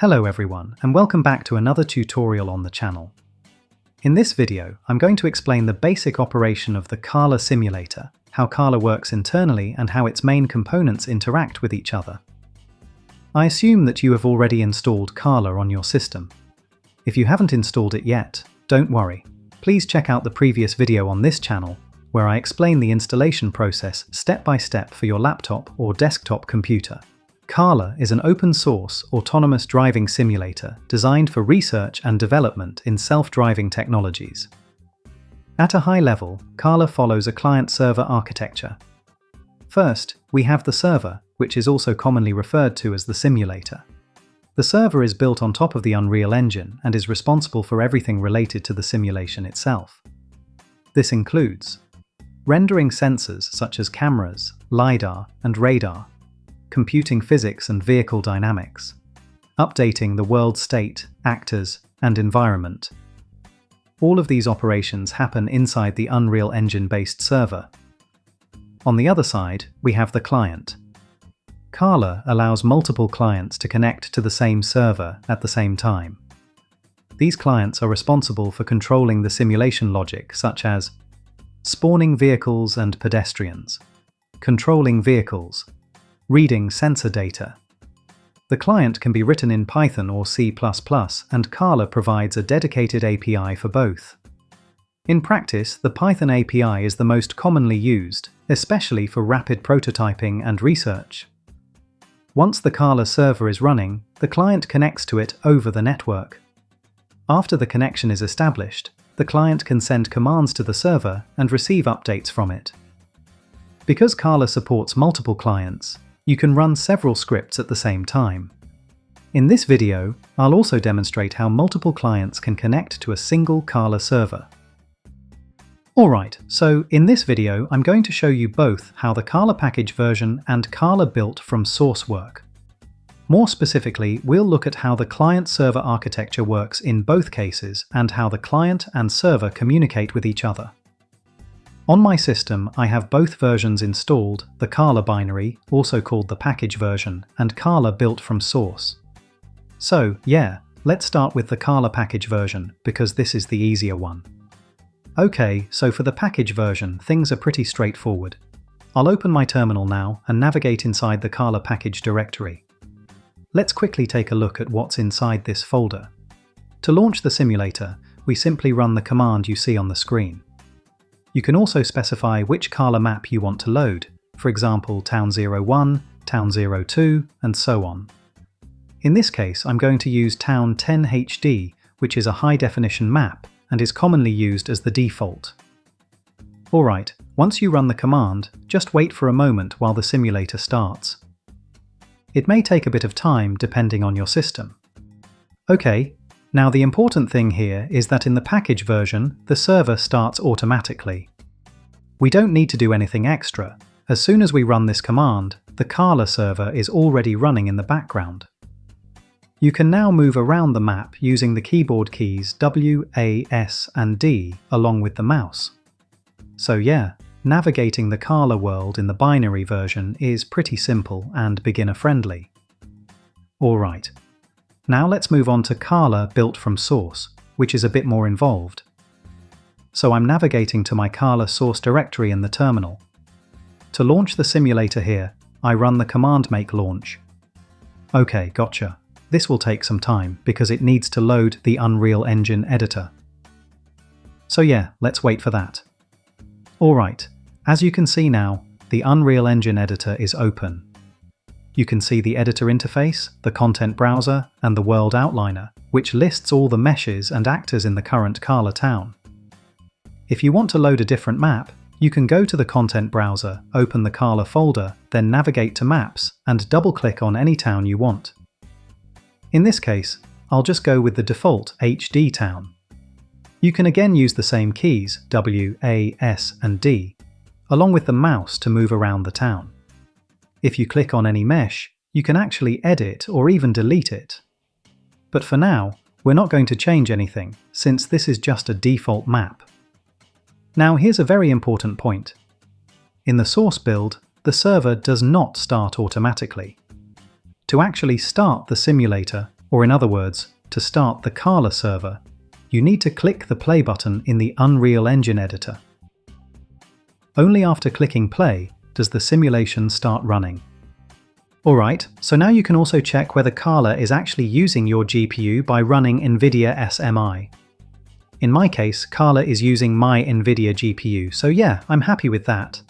Hello everyone, and welcome back to another tutorial on the channel. In this video, I'm going to explain the basic operation of the CARLA Simulator, how CARLA works internally and how its main components interact with each other. I assume that you have already installed CARLA on your system. If you haven't installed it yet, don't worry. Please check out the previous video on this channel, where I explain the installation process step by step for your laptop or desktop computer. CARLA is an open-source, autonomous driving simulator designed for research and development in self-driving technologies. At a high level, CARLA follows a client-server architecture. First, we have the server, which is also commonly referred to as the simulator. The server is built on top of the Unreal Engine and is responsible for everything related to the simulation itself. This includes rendering sensors such as cameras, LiDAR, and radar, computing physics and vehicle dynamics, updating the world state, actors, and environment. All of these operations happen inside the Unreal Engine-based server. On the other side, we have the client. CARLA allows multiple clients to connect to the same server at the same time. These clients are responsible for controlling the simulation logic, such as spawning vehicles and pedestrians, controlling vehicles, reading sensor data. The client can be written in Python or C++, and CARLA provides a dedicated API for both. In practice, the Python API is the most commonly used, especially for rapid prototyping and research. Once the CARLA server is running, the client connects to it over the network. After the connection is established, the client can send commands to the server and receive updates from it. Because CARLA supports multiple clients, you can run several scripts at the same time. In this video, I'll also demonstrate how multiple clients can connect to a single CARLA server. Alright, so in this video I'm going to show you both how the CARLA package version and CARLA built from source work. More specifically, we'll look at how the client-server architecture works in both cases and how the client and server communicate with each other. On my system, I have both versions installed, the CARLA binary, also called the package version, and CARLA built from source. So, yeah, let's start with the CARLA package version, because this is the easier one. Okay, so for the package version, things are pretty straightforward. I'll open my terminal now and navigate inside the CARLA package directory. Let's quickly take a look at what's inside this folder. To launch the simulator, we simply run the command you see on the screen. You can also specify which CARLA map you want to load, for example Town 01, Town 02, and so on. In this case, I'm going to use Town 10 HD, which is a high-definition map and is commonly used as the default. Alright, once you run the command, just wait for a moment while the simulator starts. It may take a bit of time depending on your system. Okay. Now the important thing here is that in the package version, the server starts automatically. We don't need to do anything extra. As soon as we run this command, the CARLA server is already running in the background. You can now move around the map using the keyboard keys W, A, S, and D along with the mouse. So yeah, navigating the CARLA world in the binary version is pretty simple and beginner-friendly. Alright. Now let's move on to CARLA built from source, which is a bit more involved. So I'm navigating to my CARLA source directory in the terminal. To launch the simulator here, I run the command make launch. Okay, gotcha. This will take some time because it needs to load the Unreal Engine editor. So yeah, let's wait for that. Alright, as you can see now, the Unreal Engine editor is open. You can see the editor interface, the content browser, and the world outliner, which lists all the meshes and actors in the current CARLA town. If you want to load a different map, you can go to the content browser, open the CARLA folder, then navigate to Maps, and double-click on any town you want. In this case, I'll just go with the default HD town. You can again use the same keys, W, A, S, and D, along with the mouse to move around the town. If you click on any mesh, you can actually edit or even delete it. But for now, we're not going to change anything, since this is just a default map. Now here's a very important point. In the source build, the server does not start automatically. To actually start the simulator, or in other words, to start the CARLA server, you need to click the play button in the Unreal Engine editor. Only after clicking play does the simulation start running. Alright, so now you can also check whether CARLA is actually using your GPU by running NVIDIA SMI. In my case, CARLA is using my NVIDIA GPU, so yeah, I'm happy with that.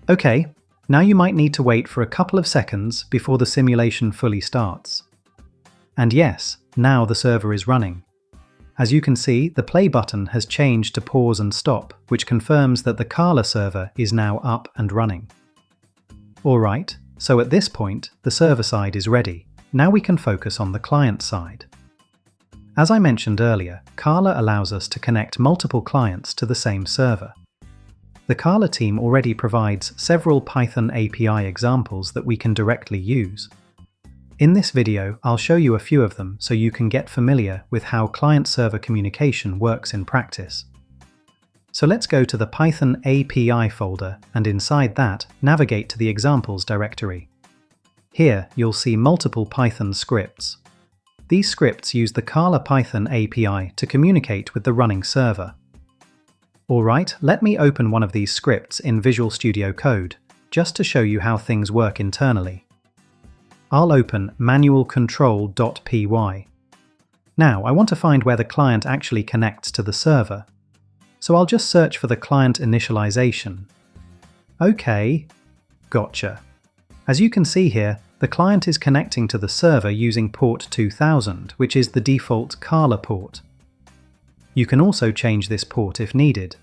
Okay, now you might need to wait for a couple of seconds before the simulation fully starts. And yes, now the server is running. As you can see, the play button has changed to pause and stop, which confirms that the CARLA server is now up and running. Alright, so at this point, the server side is ready. Now we can focus on the client side. As I mentioned earlier, CARLA allows us to connect multiple clients to the same server. The CARLA team already provides several PythonAPI examples that we can directly use. In this video, I'll show you a few of them so you can get familiar with how client-server communication works in practice. So let's go to the PythonAPI folder, and inside that, navigate to the examples directory. Here, you'll see multiple Python scripts. These scripts use the CARLA Python API to communicate with the running server. Alright, let me open one of these scripts in Visual Studio Code, just to show you how things work internally. I'll open manualcontrol.py. Now, I want to find where the client actually connects to the server. So I'll just search for the client initialization. Okay, gotcha. As you can see here, the client is connecting to the server using port 2000, which is the default CARLA port. You can also change this port if needed.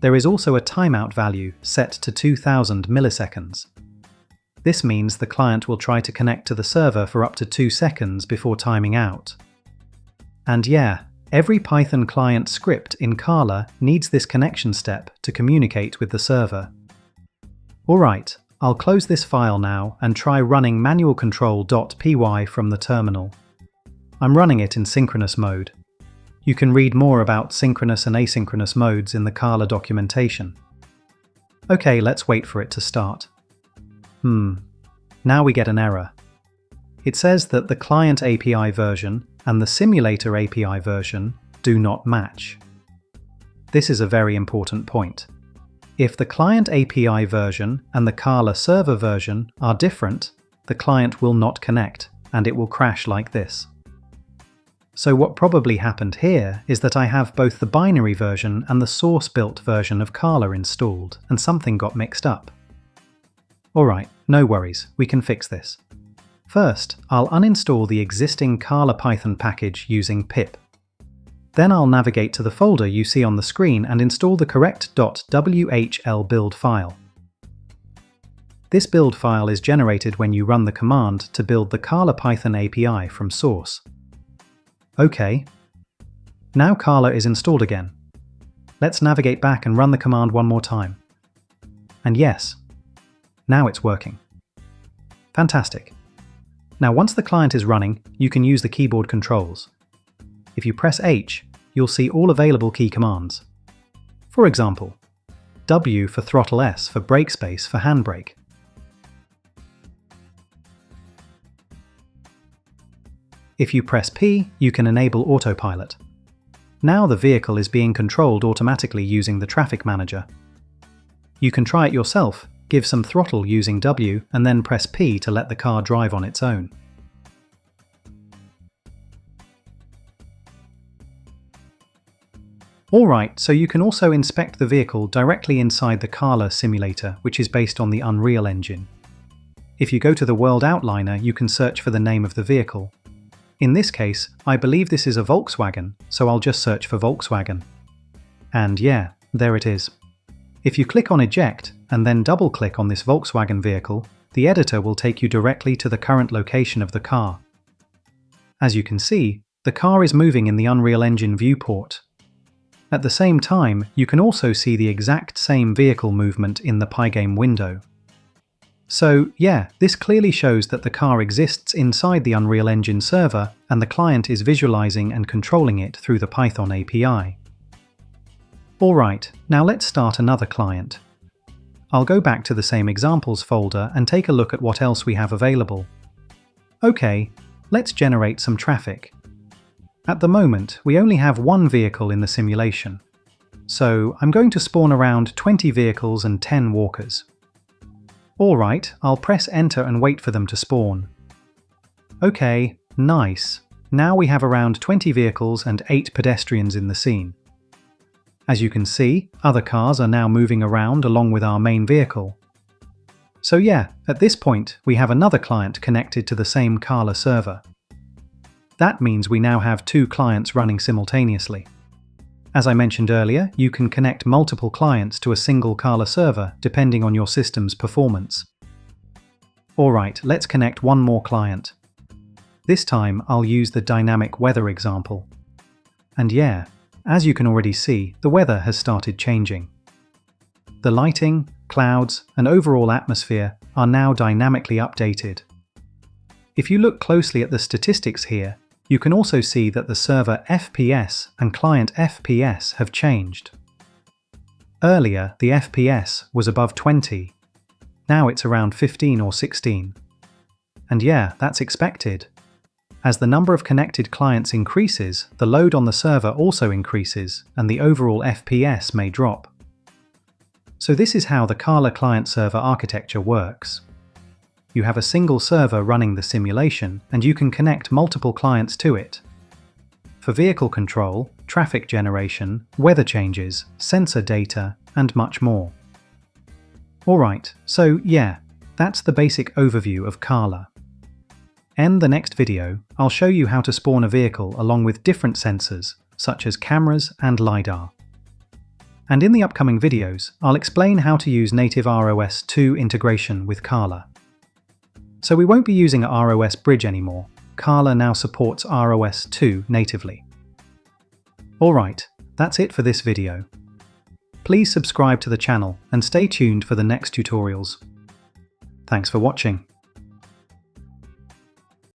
There is also a timeout value set to 2000 milliseconds. This means the client will try to connect to the server for up to 2 seconds before timing out. And yeah, every Python client script in CARLA needs this connection step to communicate with the server. Alright, I'll close this file now and try running manualcontrol.py from the terminal. I'm running it in synchronous mode. You can read more about synchronous and asynchronous modes in the CARLA documentation. Okay, let's wait for it to start. Now we get an error. It says that the client API version and the simulator API version do not match. This is a very important point. If the client API version and the CARLA server version are different, the client will not connect, and it will crash like this. So what probably happened here is that I have both the binary version and the source-built version of CARLA installed, and something got mixed up. Alright, no worries, we can fix this. First, I'll uninstall the existing CARLA Python package using pip. Then I'll navigate to the folder you see on the screen and install the correct .whl build file. This build file is generated when you run the command to build the CARLA Python API from source. Okay. Now CARLA is installed again. Let's navigate back and run the command one more time. And yes, now it's working. Fantastic. Now once the client is running, you can use the keyboard controls. If you press H, you'll see all available key commands. For example, W for throttle, S for brake space for handbrake. If you press P, you can enable autopilot. Now the vehicle is being controlled automatically using the traffic manager. You can try it yourself, give some throttle using W, and then press P to let the car drive on its own. Alright, so you can also inspect the vehicle directly inside the CARLA Simulator, which is based on the Unreal Engine. If you go to the World Outliner, you can search for the name of the vehicle. In this case, I believe this is a Volkswagen, so I'll just search for Volkswagen. And yeah, there it is. If you click on Eject, and then double-click on this Volkswagen vehicle, the editor will take you directly to the current location of the car. As you can see, the car is moving in the Unreal Engine viewport. At the same time, you can also see the exact same vehicle movement in the Pygame window. So yeah, this clearly shows that the car exists inside the Unreal Engine server, and the client is visualizing and controlling it through the Python API. Alright, now let's start another client. I'll go back to the same examples folder and take a look at what else we have available. Okay, let's generate some traffic. At the moment, we only have one vehicle in the simulation. So I'm going to spawn around 20 vehicles and 10 walkers. Alright, I'll press enter and wait for them to spawn. Okay, nice. Now we have around 20 vehicles and 8 pedestrians in the scene. As you can see, other cars are now moving around along with our main vehicle. So yeah, at this point, we have another client connected to the same CARLA server. That means we now have 2 clients running simultaneously. As I mentioned earlier, you can connect multiple clients to a single CARLA server depending on your system's performance. Alright, let's connect one more client. This time I'll use the dynamic weather example. And yeah, as you can already see, the weather has started changing. The lighting, clouds, and overall atmosphere are now dynamically updated. If you look closely at the statistics here, you can also see that the server FPS and client FPS have changed. Earlier, the FPS was above 20. Now it's around 15 or 16. And yeah, that's expected. As the number of connected clients increases, the load on the server also increases, and the overall FPS may drop. So this is how the CARLA client-server architecture works. You have a single server running the simulation, and you can connect multiple clients to it. For vehicle control, traffic generation, weather changes, sensor data, and much more. Alright, so yeah, that's the basic overview of CARLA. In the next video, I'll show you how to spawn a vehicle along with different sensors, such as cameras and LiDAR. And in the upcoming videos, I'll explain how to use native ROS 2 integration with CARLA. So we won't be using a ROS bridge anymore. CARLA now supports ROS 2 natively. Alright, that's it for this video. Please subscribe to the channel and stay tuned for the next tutorials. Thanks for watching.